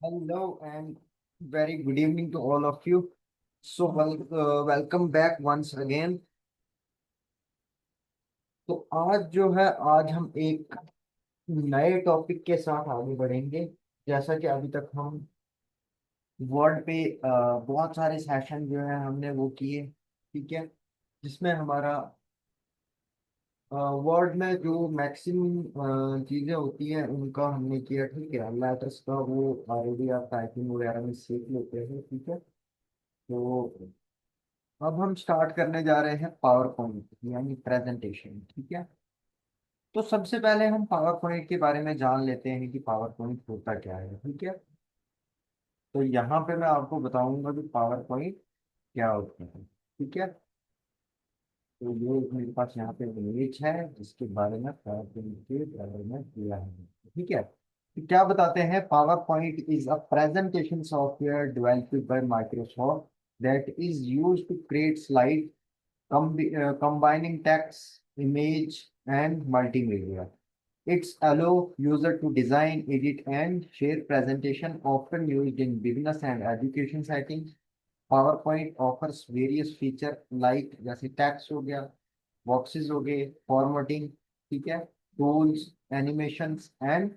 Hello and very good evening to all of you. Welcome back once again. तो आज जो है आज हम एक नए टॉपिक के साथ आगे बढ़ेंगे। जैसा कि अभी तक हम वर्ड पे बहुत सारे सेशन जो है हमने वो किए, ठीक है, जिसमें हमारा वर्ड में जो मैक्सिमम चीजें होती हैं उनका हमने किया, ठीक है। लेटर्स का वो ऑलरेडी आप टाइपिंग वगैरह में सीख लेते हैं, ठीक है। तो अब हम स्टार्ट करने जा रहे हैं पावर पॉइंट यानी प्रेजेंटेशन, ठीक है। तो सबसे पहले हम पावर पॉइंट के बारे में जान लेते हैं कि पावर पॉइंट होता क्या है, ठीक है। तो यहाँ पे मैं आपको बताऊंगा कि पावर पॉइंट क्या होता है, ठीक है। तो ये मेरे पास यहाँ पे इमेज है जिसके बारे में पावर पॉइंट के बारे में दिया है, ठीक है। तो क्या बताते हैं, PowerPoint is a presentation software developed by Microsoft that is used to create slide combining text, image, and multimedia. It's allow user to design, edit, and share presentation often used in business and education settings. PowerPoint offers various feature like जैसे text हो गया, boxes हो गए, formatting, ठीक है, tools, animations, and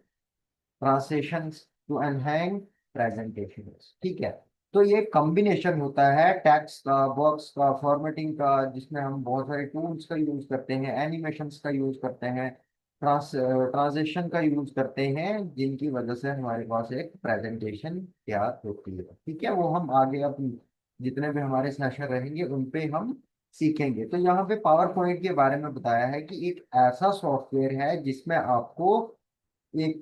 translations to enhance presentations, ठीक है। तो ये कॉम्बिनेशन होता है टेक्स्ट का, बॉक्स का, फॉर्मेटिंग का, जिसमें हम बहुत सारे टूल्स का यूज करते हैं, एनिमेशंस का यूज करते हैं, ट्रांसलेशन का यूज करते हैं, जिनकी वजह से हमारे पास एक प्रेजेंटेशन तैयार होती है, ठीक है। वो हम आगे अब जितने भी हमारे सेशन रहेंगे उन पे हम सीखेंगे। तो यहाँ पे पावर पॉइंट के बारे में बताया है कि एक ऐसा सॉफ्टवेयर है जिसमें आपको एक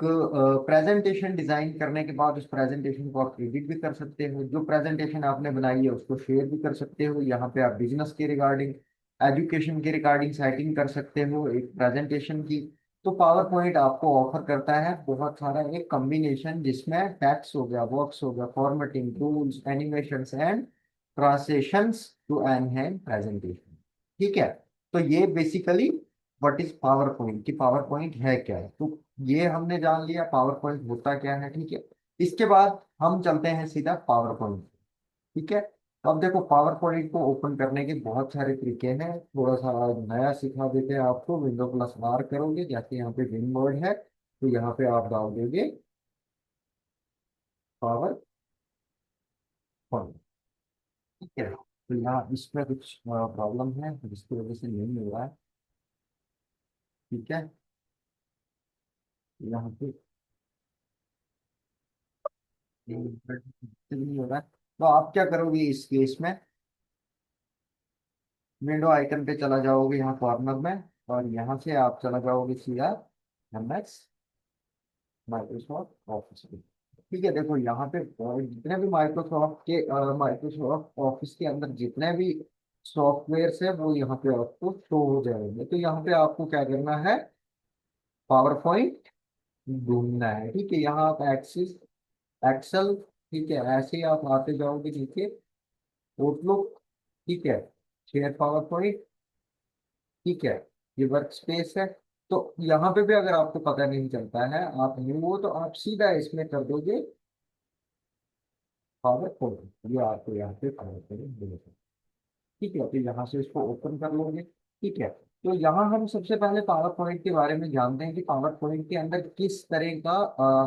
प्रेजेंटेशन डिजाइन करने के बाद उस प्रेजेंटेशन को आप एडिट भी कर सकते हो, जो प्रेजेंटेशन आपने बनाई है उसको शेयर भी कर सकते हो। यहाँ पे आप बिजनेस के रिगार्डिंग, एजुकेशन के रिगार्डिंग सेटिंग कर सकते हो एक प्रेजेंटेशन की। तो पावर पॉइंट आपको ऑफर करता है बहुत सारा एक कॉम्बिनेशन, जिसमें टेक्स्ट हो गया, बॉक्स हो गया, formatting, tools, animations and translations to enhance presentation, ठीक है। तो ये basically what is PowerPoint, कि पावर पॉइंट है क्या है। तो ये हमने जान लिया पावर पॉइंट होता क्या है, ठीक है। इसके बाद हम चलते हैं सीधा पावर पॉइंट, ठीक है। तो अब देखो, पावर पॉइंट को ओपन करने के बहुत सारे तरीके हैं। थोड़ा सा आज नया सिखा देते हैं आपको। विंडो प्लस आर करोगे, जैसे यहाँ पे विन वर्ड है तो यहाँ पे आप डाल दोगे पावर पॉइंट, ठीक है। तो यहाँ इसमें कुछ प्रॉब्लम है जिसकी वजह से नहीं हो रहा है, ठीक है। यहाँ पे नहीं हो रहा है। तो आप क्या करोगे इस केस में, विंडो आइकन पे चला जाओगे यहाँ कॉर्नर में, और यहाँ से आप चला जाओगे सीधा एमएस माइक्रोसॉफ्ट ऑफिस पे, ठीक है। देखो यहाँ पे जितने भी माइक्रोसॉफ्ट ऑफिस के अंदर जितने भी सॉफ्टवेयर है वो यहाँ पे आपको शो हो जाएंगे। तो यहाँ पे आपको क्या करना है, पावर पॉइंट ढूंढना है, ठीक है। यहाँ आप एक्सिस, एक्सेल, ठीक है, ऐसे ही आप आते जाओगे नीचे, आउटलुक, ठीक है, शेयर पावर पॉइंट, ठीक है, ये वर्क स्पेस है। तो यहाँ पे भी अगर आपको पता नहीं चलता है, आप न्यू हो, तो आप सीधा इसमें कर दोगे पावर पॉइंट, ये आपको यहाँ पे पावर पॉइंट मिलेगा, ठीक है। तो यहाँ से इसको ओपन कर लोगे, ठीक है। तो यहाँ हम सबसे पहले पावर पॉइंट के बारे में जानते हैं कि पावर पॉइंट के अंदर किस तरह का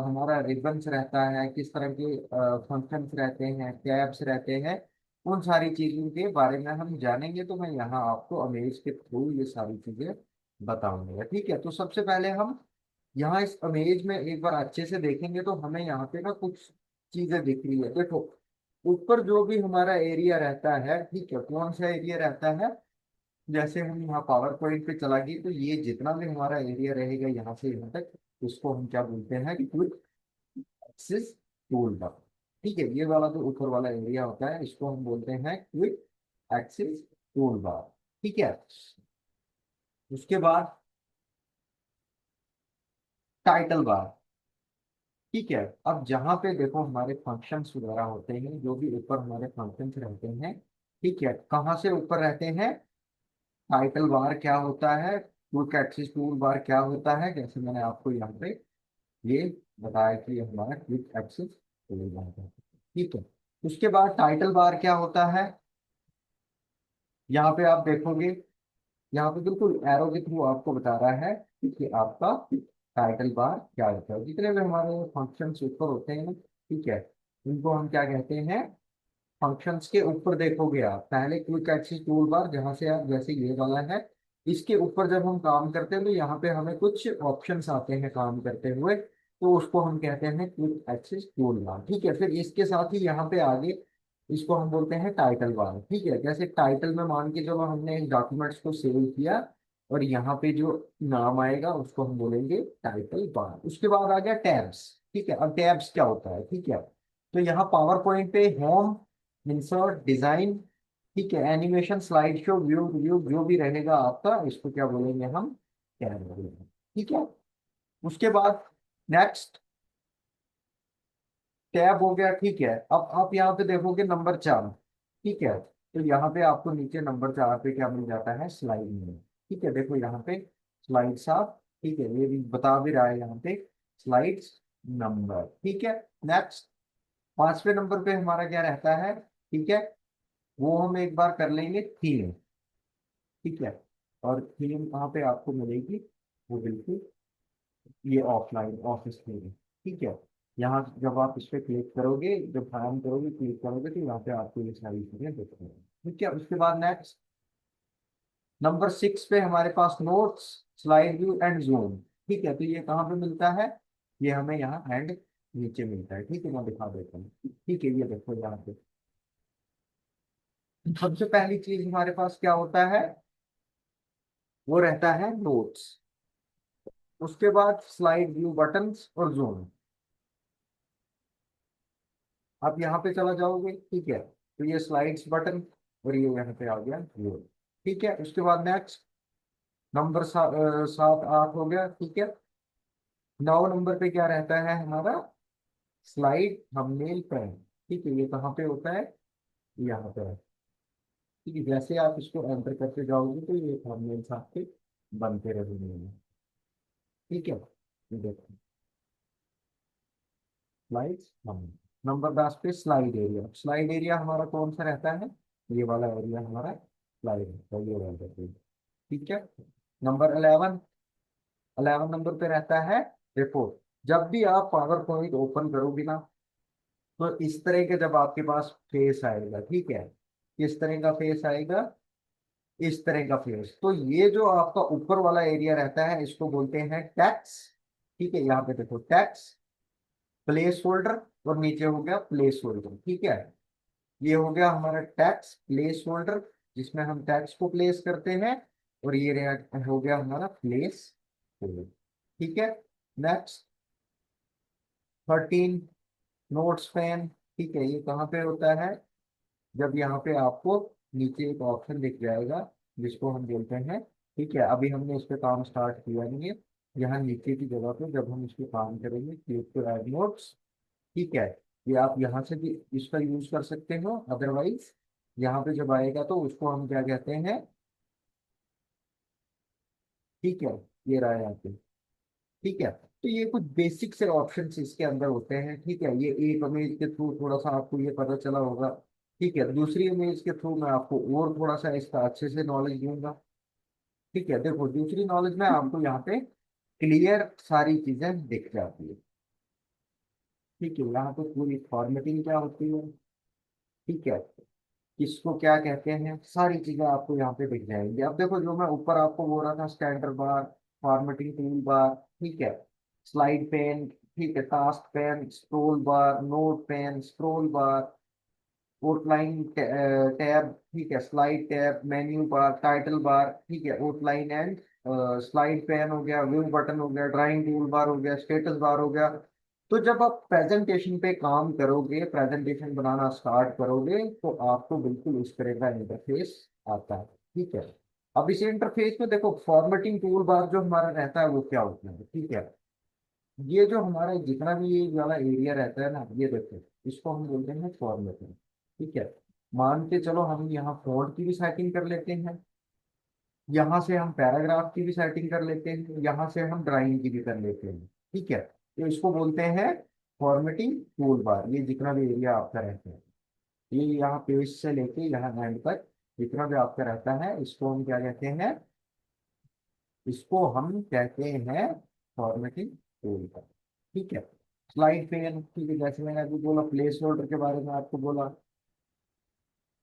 हमारा रिबन्स रहता है, किस तरह के फंक्शंस रहते हैं, टैब्स रहते हैं। उन सारी चीजों के बारे में हम जानेंगे। तो मैं यहाँ आपको इमेज के थ्रू ये सारी चीजें बताऊंगा, ठीक है। तो सबसे पहले हम यहाँ इस इमेज में एक बार अच्छे से देखेंगे तो हमें यहाँ पे ना कुछ चीजें दिख रही है। देखो, ऊपर जो भी हमारा एरिया रहता है, ठीक है, कौन सा एरिया रहता है, जैसे हम यहाँ पावर पॉइंट पे चला गए तो ये जितना भी हमारा एरिया रहेगा यहाँ से यहाँ तक, उसको हम क्या बोलते हैं कि क्विक एक्सेस टूल बार, ठीक है। ये वाला जो ऊपर वाला एरिया होता है इसको हम बोलते हैं क्विक एक्सेस टूल बार, ठीक है। उसके बाद टाइटल बार, ठीक है। अब जहाँ पे देखो हमारे फंक्शंस वगैरह होते हैं, जो भी ऊपर हमारे फंक्शंस रहते हैं, ठीक है, कहाँ से ऊपर रहते हैं, टाइटल बार क्या होता है, क्विक एक्सेस टूल बार क्या होता है, जैसे मैंने आपको यहाँ पे ये बताया कि ये हमारा क्विक एक्सेस चले जाएगा। ठीक है। उसके बाद टाइटल बार क्या होता है, यहाँ पे आप देखोगे, यहाँ पे बिल्कुल एरो के थ्रू आपको बता रहा है कि आपका टाइटल बार क्या होता है। जितने भी हमारे फंक्शंस ऊपर होते हैं, ठीक है, इनको हम क्या कहते हैं, फंक्शंस के ऊपर देखोगे आप पहले क्विक एक्सेस टूल बार, जहाँ से आप जैसे ये वाला है, इसके ऊपर जब हम काम करते हैं तो यहाँ पे हमें कुछ ऑप्शंस आते हैं काम करते हुए, तो उसको हम कहते हैं क्विक एक्सेस टूल बार। ठीक है, फिर इसके साथ ही यहाँ पे आगे इसको हम बोलते हैं टाइटल बार। ठीक है, जैसे टाइटल में मान के जब हमने डॉक्यूमेंट्स को सेव किया और यहाँ पे जो नाम आएगा उसको हम बोलेंगे टाइटल बार। उसके बाद आ गया टैब्स। ठीक है, अब टैब्स क्या होता है, ठीक है, तो यहाँ पावर पॉइंट पे होम, इंसर्ट, डिजाइन, ठीक है, animation, slide show, view, review, जो भी रहेगा आपका, इसको क्या बोलेंगे हम, टैब बोलेंगे। ठीक है। उसके बाद नेक्स्ट टैब हो गया। ठीक है, अब आप यहाँ पे देखोगे नंबर 4। ठीक है, तो यहाँ पे आपको नीचे नंबर 4 पे क्या मिल जाता है, स्लाइड में। ठीक है, देखो यहाँ पे स्लाइड साफ, ठीक है, ये भी बता भी रहा है यहाँ पे स्लाइड्स नंबर। ठीक है। नेक्स्ट 5वें नंबर पे हमारा क्या रहता है, ठीक है, वो हम एक बार कर लेंगे थीम। ठीक है, और थीम कहाँ पे आपको मिलेगी, वो बिल्कुल ये ऑफलाइन ऑफिस थीम। ठीक है, यहाँ जब आप इस पे क्लिक करोगे, जब काम करोगे क्लिक करोगे तो यहाँ पे आपको ये सारी चीजें दिख रही हैं। ठीक है, उसके बाद नेक्स्ट नंबर 6 पे हमारे पास notes, slide view and zoom. ठीक है, तो ये कहाँ पे मिलता है, ये हमें यहाँ हैंड नीचे मिलता है। ठीक है, मैं दिखा देता हूँ। ठीक है, ये देखो यहाँ पे सबसे पहली चीज हमारे पास क्या होता है, वो रहता है नोट्स। उसके बाद स्लाइड व्यू, बटन्स और जूम। आप यहाँ पे चला जाओगे, ठीक है, तो ये स्लाइड्स बटन और ये यहाँ पे आ गया व्यू। ठीक है, उसके बाद नेक्स्ट नंबर 7 8 हो गया। ठीक है, 9 नंबर पे क्या रहता है हमारा, स्लाइड थंबनेल पैन। ठीक है, ये कहाँ पे होता है, यहाँ पे है। ठीक है, जैसे आप इसको एंटर करते जाओगे तो ये थंबनेल्स आपके बनते रहेंगे। ठीक है, ये देखो स्लाइड्स हम। नंबर 10 पे स्लाइड एरिया। स्लाइड एरिया हमारा कौन सा रहता है, ये वाला एरिया हमारा स्लाइड है, ये रहता है। ठीक है। नंबर 11 नंबर पे रहता है रिपोर्ट। जब भी आप पावर पॉइंट ओपन करोगे ना, तो इस तरह के जब आपके पास फेस आएगा, ठीक है, किस तरह का फेस आएगा, इस तरह का फेस, तो ये जो आपका ऊपर वाला एरिया रहता है इसको बोलते हैं टैक्स। ठीक है, यहाँ पे देखो टैक्स, प्लेस होल्डर, और नीचे हो गया प्लेस होल्डर। ठीक है, ये हो गया हमारा टैक्स प्लेस होल्डर, जिसमें हम टैक्स को प्लेस करते हैं, और ये हो गया हमारा प्लेस होल्डर। ठीक है। Next 13 notes pane. ठीक है, ये कहाँ पे होता है, जब यहाँ पे आपको नीचे एक ऑप्शन दिख जाएगा जिसको हम बोलते हैं, ठीक है, अभी हमने इस पे काम स्टार्ट किया नहीं है, यहाँ नीचे की जगह पे जब हम इस पे काम करेंगे क्लिक टू ऐड नोट्स। ठीक है, ये आप यहाँ से भी इसका यूज कर सकते हो, अदरवाइज यहाँ पे जब आएगा तो उसको हम क्या कहते हैं, ठीक है, ये रहा यहाँ पे। ठीक है, तो ये कुछ बेसिक से ऑप्शन इसके अंदर होते हैं। ठीक है, ये एक इमेज के थ्रू थोड़ा सा आपको ये पता चला होगा। ठीक है, दूसरी इमेज के थ्रू मैं आपको और थोड़ा सा इसका अच्छे से नॉलेज दूंगा। ठीक है, देखो दूसरी नॉलेज में आपको यहाँ पे क्लियर सारी चीजें दिख जाती है। ठीक है, यहाँ पे पूरी फॉर्मेटिंग क्या होती है, ठीक है, किसको क्या कहते हैं, सारी चीजें आपको यहाँ पे दिख जाएंगी। अब देखो जो मैं ऊपर आपको बोल रहा था, standard bar, formatting toolbar, ठीक है, स्लाइड पेन, ठीक है, task pane, scroll bar, note pane, scroll bar, outline tab, ठीक है, slide tab, menu bar, title bar, ठीक है, आउटलाइन एंड स्लाइड पेन हो गया, व्यू बटन हो गया, ड्राइंग टूल बार हो गया, स्टेटस बार हो गया। तो जब आप प्रेजेंटेशन पे काम करोगे, प्रेजेंटेशन बनाना स्टार्ट करोगे, तो आपको बिल्कुल इस तरह का इंटरफेस आता है। ठीक है, अब इस इंटरफेस में देखो फॉर्मेटिंग टूल बार जो हमारा रहता है वो क्या होता है। ठीक है, ये जो हमारा जितना भी ये वाला एरिया रहता है ना, ये देखो इसको हम बोलते हैं फॉर्मेटिंग। ठीक है, मान के चलो हम यहाँ फॉन्ट की भी सेटिंग कर लेते हैं, यहाँ से हम पैराग्राफ की भी सेटिंग कर लेते हैं, यहाँ से हम ड्राइंग की भी कर लेते हैं। ठीक है, तो इसको बोलते हैं फॉर्मेटिंग टूल बार, ये जितना भी एरिया आपका रहता है, ये यहाँ पेज से लेके यहाँ एंड तक जितना भी आपका रहता है, इसको हम क्या कहते हैं, इसको हम कहते हैं फॉर्मेटिंग टूल बार। ठीक है। स्लाइड पे, ठीक है, जैसे मैंने अभी बोला प्लेस होल्डर के बारे में आपको बोला।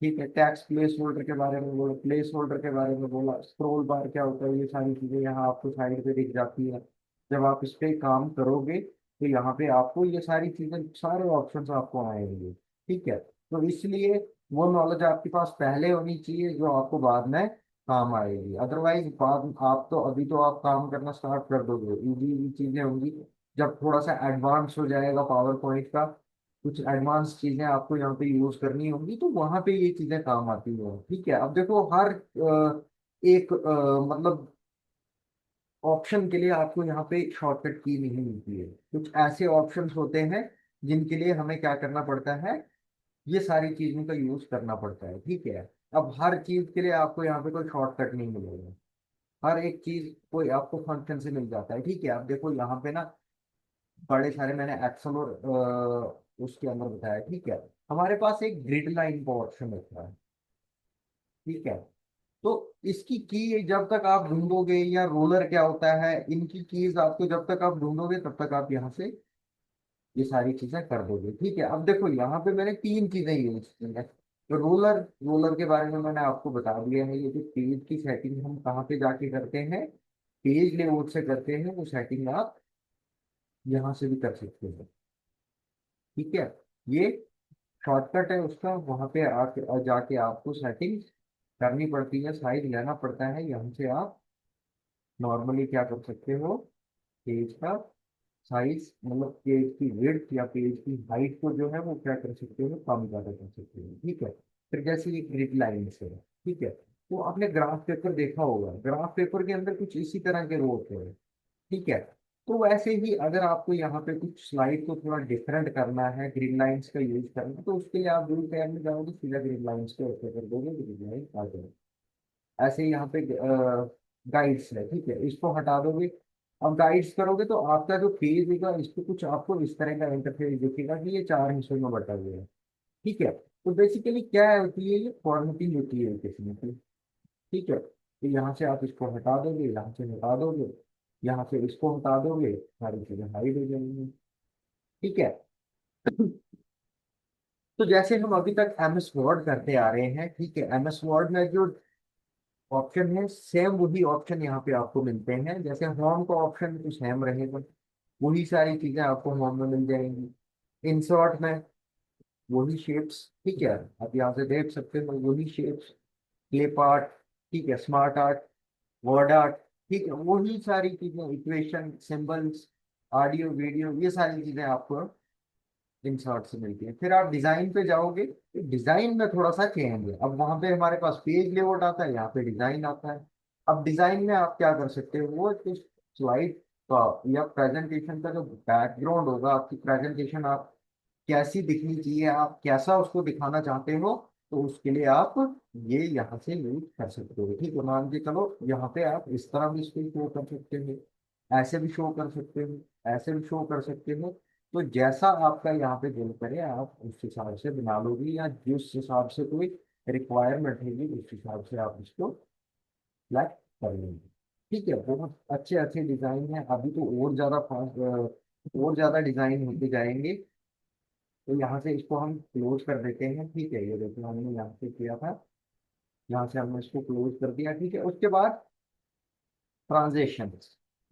ठीक है, टैक्स प्लेस होल्डर के बारे में बोला, प्लेस होल्डर के बारे में बोला, स्क्रॉल बार क्या होता है, ये सारी चीजें यहाँ आपको साइड पे दिख जाती है। जब आप इस पे काम करोगे तो यहाँ पे आपको ये सारी चीजें, सारे ऑप्शंस आपको आएंगे। ठीक है, तो इसलिए वो नॉलेज आपके पास पहले होनी चाहिए जो आपको बाद में काम आएगी। अदरवाइज बाद आप तो अभी तो आप काम करना स्टार्ट कर दोगे, इजी इजी चीजें होंगी। जब थोड़ा सा एडवांस हो जाएगा पावर पॉइंट का, कुछ एडवांस चीजें आपको यहाँ पे यूज करनी होंगी, तो वहां पे ये चीजें काम आती हैं। ठीक है, अब देखो हर एक मतलब ऑप्शन के लिए आपको यहाँ पे शॉर्टकट की नहीं मिलती है। कुछ ऐसे ऑप्शंस होते हैं जिनके लिए हमें क्या करना पड़ता है, ये सारी चीजों का यूज करना पड़ता है। ठीक है, अब हर चीज के लिए आपको यहाँ पे कोई शॉर्टकट नहीं मिलेगा। हर एक चीज कोई आपको फंक्शन से मिल जाता है। ठीक है, अब देखो यहाँ पे ना बड़े सारे मैंने एक्सल और उसके अंदर बताया। ठीक है, हमारे पास एक ग्रिड लाइन का ऑप्शन होता है। ठीक है, तो इसकी की जब तक आप ढूंढोगे, या रोलर क्या होता है, इनकी कीज आपको जब तक आप ढूंढोगे तब तक आप यहाँ से ये सारी चीजें कर दोगे। ठीक है, अब देखो यहाँ पे मैंने तीन चीजें यूज की हैं। तो रोलर, रोलर के बारे में मैंने आपको बता दिया है। ये जो पेज की सेटिंग हम कहाँ पे जाके करते हैं, पेज लेआउट से करते हैं, वो सेटिंग आप यहाँ से भी कर सकते हो। ठीक है, ये शॉर्टकट है उसका, वहां पे आके जाके आपको सेटिंग करनी पड़ती है, साइज लेना पड़ता है। यहाँ से आप नॉर्मली क्या कर सकते हो, पेज का साइज मतलब पेज की विड्थ या पेज की हाइट को जो है वो क्या कर सकते हो, कम ज्यादा कर सकते हो। ठीक है, फिर जैसे ये ग्रिड लाइन से है। ठीक है, तो आपने ग्राफ पेपर देखा होगा, ग्राफ पेपर के अंदर कुछ इसी तरह के रो होते हैं। ठीक है, तो वैसे ही अगर आपको यहाँ पे कुछ स्लाइड को थोड़ा डिफरेंट करना है, ग्रिड लाइंस का यूज करना है, तो उसके लिए आप ग्रुप टैब में जाओगे, सीधा ग्रिड लाइंस को ओके कर दोगे, ग्रिड लाइन आ जाएगी। ऐसे ही यहाँ पे गाइड्स है। ठीक है, इसको हटा दोगे। अब गाइड्स करोगे तो आपका जो पेज होगा इस पे कुछ आपको इस तरह का इंटरफेस दिखेगा कि ये चार हिस्सों में बटा हुआ है। ठीक है, तो बेसिकली क्या होती है, ये फॉर्मेटिंग होती है एक किस्म की। ठीक है, तो यहाँ से आप इसको हटा दोगे, यहाँ से हटा दोगे, यहाँ से इसको हटा दोगे, सारी चीजें हाइड हो जाएंगी। ठीक है, तो जैसे हम अभी तक एम एस वर्ड करते आ रहे हैं, ठीक है, एम एस वर्ड में जो ऑप्शन है सेम वही ऑप्शन यहाँ पे आपको मिलते हैं। जैसे होम का ऑप्शन तो सेम रहेगा, वही सारी चीजें आपको होम में मिल जाएंगी। इंसर्ट में वही शेप्स। ठीक है, आप यहाँ से देख सकते हो वही शेप्स, क्लिप आर्ट, ठीक है, स्मार्ट आर्ट, वर्ड आर्ट, ठीक है, वही सारी चीजें, इक्वेशन, सिंबल्स, ऑडियो वीडियो, ये सारी चीजें आपको इंसर्ट से मिलती है। फिर आप डिजाइन पे जाओगे, तो डिजाइन में थोड़ा सा चेंज है। अब वहां पे हमारे पास पेज लेआउट आता है, यहाँ पे डिजाइन आता है। अब डिजाइन में आप क्या कर सकते हो, वो जो स्लाइड का या प्रेजेंटेशन का जो बैकग्राउंड होगा, आपकी प्रेजेंटेशन आप कैसी दिखनी चाहिए, आप कैसा उसको दिखाना चाहते हो, तो उसके लिए आप ये यहाँ से यूज कर सकते हो। ठीक है, मान के चलो यहाँ पे आप इस तरह भी इसको शो कर सकते हो, ऐसे भी शो कर सकते हो, ऐसे भी शो कर सकते हो। तो जैसा आपका यहाँ पे दिल करे आप उस हिसाब से बना लोगे, या जिस हिसाब से कोई रिक्वायरमेंट होगी उस हिसाब से आप इसको सिलेक्ट कर लेंगे। ठीक है, बहुत अच्छे अच्छे डिजाइन है, अभी तो और ज्यादा फास्ट और ज्यादा डिजाइन होते जाएंगे। तो यहाँ से इसको हम क्लोज कर देते हैं। ठीक है, ये देखो हमने यहाँ से किया था, यहाँ से हमने इसको क्लोज कर दिया। ठीक है, उसके बाद ट्रांजेक्शन।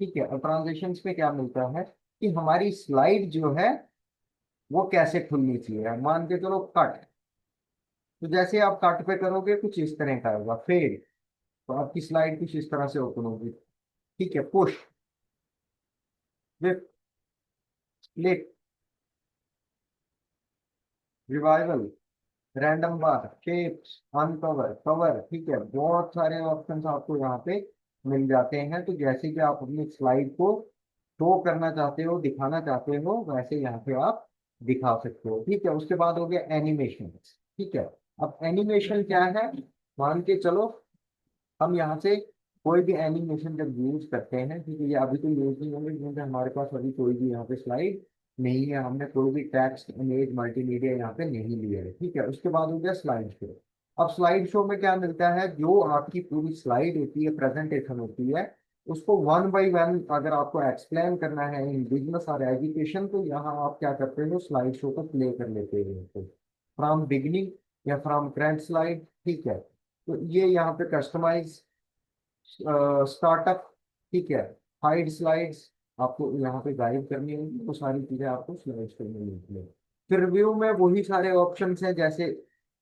ठीक है, और ट्रांजेक्शन में क्या मिलता है कि हमारी स्लाइड जो है वो कैसे खुलनी चाहिए। मान के चलो कट, तो जैसे आप कट पे करोगे कुछ इस तरह का होगा। फेड, तो आपकी स्लाइड कुछ इस तरह से ओपन होगी। ठीक है, पुश, स्प्लिट, रिवाइवल, रैंडम बार, शेप्स, अनकवर, कवर। ठीक है, बहुत सारे ऑप्शंस आपको यहाँ पे मिल जाते हैं। तो जैसे कि आप अपनी स्लाइड को शो करना चाहते हो, दिखाना चाहते हो, वैसे यहाँ पे आप दिखा सकते हो। ठीक है, उसके बाद हो गया एनिमेशन। ठीक है, अब एनिमेशन क्या है, मान के चलो हम यहाँ से कोई भी एनिमेशन जब यूज करते हैं, ठीक है, ये अभी तो यूज नहीं होंगे क्योंकि हमारे पास अभी कोई भी यहाँ पे स्लाइड नहीं है, हमने कोई भी टेक्स्ट इमेज मल्टीमीडिया यहाँ पे नहीं लिया है। ठीक है, उसके बाद हो गया स्लाइड शो। अब स्लाइड शो में क्या मिलता है, जो आपकी पूरी स्लाइड होती है, प्रेजेंटेशन होती है, उसको वन बाय वन अगर आपको एक्सप्लेन करना है इन बिजनेस और एजुकेशन, तो यहाँ आप क्या करते हो, स्लाइड शो को प्ले कर लेते हो फ्रॉम बिगिनिंग या फ्रॉम करंट स्लाइड। ठीक है, तो ये यहाँ पे कस्टमाइज स्टार्टअप, ठीक है, हाइड स्लाइड्स, आपको यहाँ पे गाइड करनी होगी, वो सारी चीजें आपको स्लाइड्स करनी होती है। फिर रिव्यू में वही सारे ऑप्शंस हैं, जैसे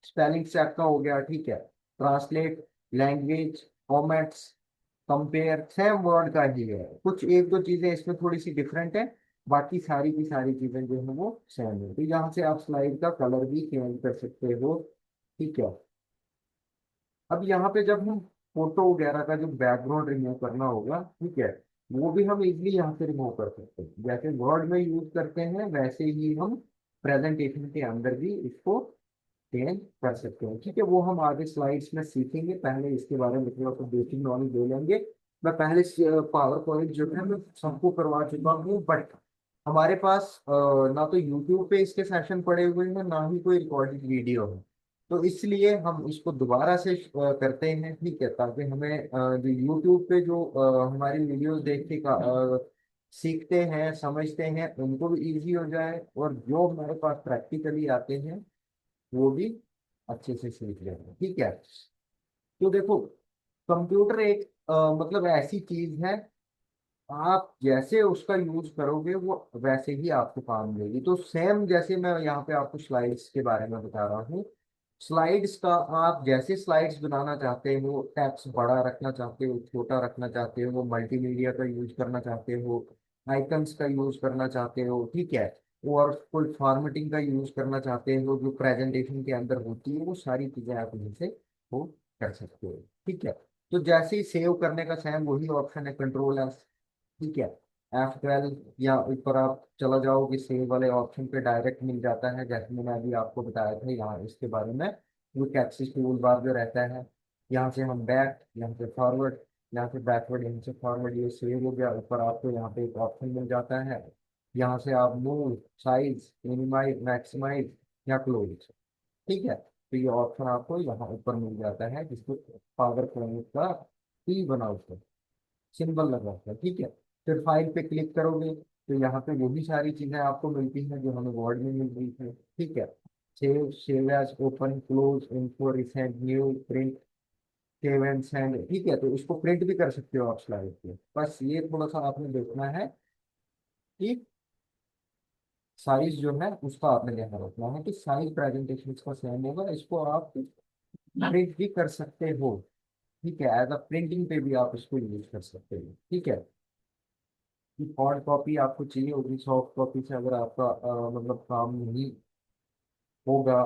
स्पेलिंग चेक का हो गया, ठीक है, translate, language, formats, compare, same word का ही है, कुछ एक दो चीजें इसमें थोड़ी सी डिफरेंट है, बाकी सारी की सारी चीजें जो है वो सेम है। तो यहाँ से आप स्लाइड का कलर भी चेंज कर सकते हो। ठीक है, अब यहाँ पे जब हम फोटो वगैरह का जो बैकग्राउंड रिमूव करना होगा, ठीक है, वो भी हम इजीली यहाँ से रिमूव कर सकते हैं, जैसे वर्ड में यूज करते हैं वैसे ही हम प्रेजेंटेशन के अंदर भी इसको चेंज कर सकते हैं। ठीक है, वो हम आगे स्लाइड्स में सीखेंगे, पहले इसके बारे में थोड़ा सा बेसिक नॉलेज ले लेंगे। मैं पहले पावर पॉइंट जो है मैं सबको करवा चुका हूँ, बट हमारे पास ना तो यूट्यूब पे इसके सेशन पड़े हुए हैं, ना ही कोई रिकॉर्डेड वीडियो है। तो इसलिए हम इसको दोबारा से करते हैं, ठीक है, ताकि हमें जो यूट्यूब पे जो हमारी वीडियोस देख के सीखते हैं, समझते हैं, उनको भी इजी हो जाए, और जो हमारे पास प्रैक्टिकली आते हैं वो भी अच्छे से सीख लेंगे। ठीक है, तो देखो, कंप्यूटर एक मतलब ऐसी चीज है, आप जैसे उसका यूज करोगे वो वैसे ही आपको काम देगी। तो सेम जैसे मैं यहाँ पे आपको स्लाइड्स के बारे में बता रहा हूँ, स्लाइड्स का आप जैसे स्लाइड्स बनाना चाहते हो, टेक्स्ट बड़ा रखना चाहते हो, छोटा रखना चाहते हो, मल्टीमीडिया का यूज करना चाहते हो, आइकन्स का यूज करना चाहते हो, ठीक है, और कोई फॉर्मेटिंग का यूज करना चाहते हो जो प्रेजेंटेशन के अंदर होती है, वो सारी चीजें आप यहीं से वो कर सकते हो। ठीक है, तो जैसे ही सेव करने का सेम वही ऑप्शन है, कंट्रोल एस, ठीक है, F12, या ऊपर आप चला जाओगे सेव वाले ऑप्शन पे डायरेक्ट मिल जाता है, जैसे मैंने अभी आपको बताया था यहाँ इसके बारे में, क्विक एक्सेस टूल बार जो रहता है, यहाँ से हम बैक, यहाँ से फॉरवर्ड, यहाँ से बैकवर्ड, यहाँ से फॉरवर्ड, ये सेव हो गया। ऊपर आपको यहाँ पे एक ऑप्शन मिल जाता है, यहाँ से आप मूव, साइज, मिनिमाइज, मैक्सिमाइज या क्लोज, ठीक है, तो ये ऑप्शन आपको यहाँ ऊपर मिल जाता है, जिसको पावर पॉइंट का P बना होता है, सिंबल लगा होता है। ठीक है, फिर फाइल पे क्लिक करोगे तो यहाँ पे वो भी सारी चीजें आपको मिलती हैं जो हमें वर्ड में मिल रही थी। ठीक है, save, save as, open, close, info, recent, new, print, save and send. ठीक है, तो इसको प्रिंट भी कर सकते हो आप स्लाइड पे, बस ये थोड़ा सा आपने देखना है कि साइज जो है उसका आपने ध्यान रखना है कि साइज प्रेजेंटेशन का सेम होगा, इसको आप प्रिंट भी कर सकते हो। ठीक है, एज अ प्रिंटिंग पे भी आप इसको यूज कर सकते हो। ठीक है, कि हार्ड कॉपी आपको चाहिए होगी, सॉफ्ट कॉपी से अगर आपका मतलब काम नहीं होगा।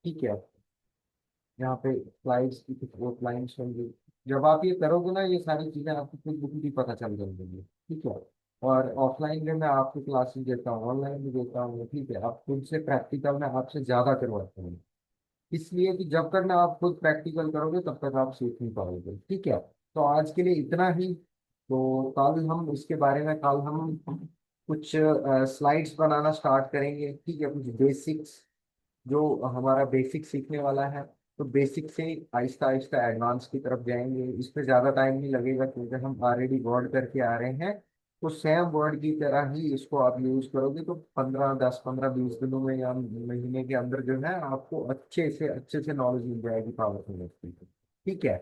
ठीक है, यहाँ पे स्लाइड्स की कुछ आउटलाइंस होंगी, जब आप ये करोगे ना, ये सारी चीजें आपको खुद ब खुद ही पता चल जाएंगी। ठीक है, और ऑफलाइन में मैं आपको क्लासेस देता हूँ, ऑनलाइन भी देता हूँ, ठीक है, आप खुद से प्रैक्टिकल में आपसे ज्यादा करवाते हैं, इसलिए कि जब तक ना आप खुद प्रैक्टिकल करोगे तब तक आप सीख नहीं पाओगे। ठीक है, तो आज के लिए इतना ही। तो कल हम इसके बारे में, कल हम कुछ स्लाइड्स बनाना स्टार्ट करेंगे, ठीक है, कुछ बेसिक्स, जो हमारा बेसिक सीखने वाला है, तो बेसिक से आहिस्ता आहिस्ता एडवांस की तरफ जाएंगे। इस पे ज़्यादा टाइम नहीं लगेगा क्योंकि हम ऑलरेडी वर्ड करके आ रहे हैं, तो सेम वर्ड की तरह ही इसको आप यूज करोगे तो 15, 10, 15, 20 दिनों में या महीने के अंदर जो है आपको अच्छे से नॉलेज मिल जाएगी पावर पॉइंट की। ठीक है,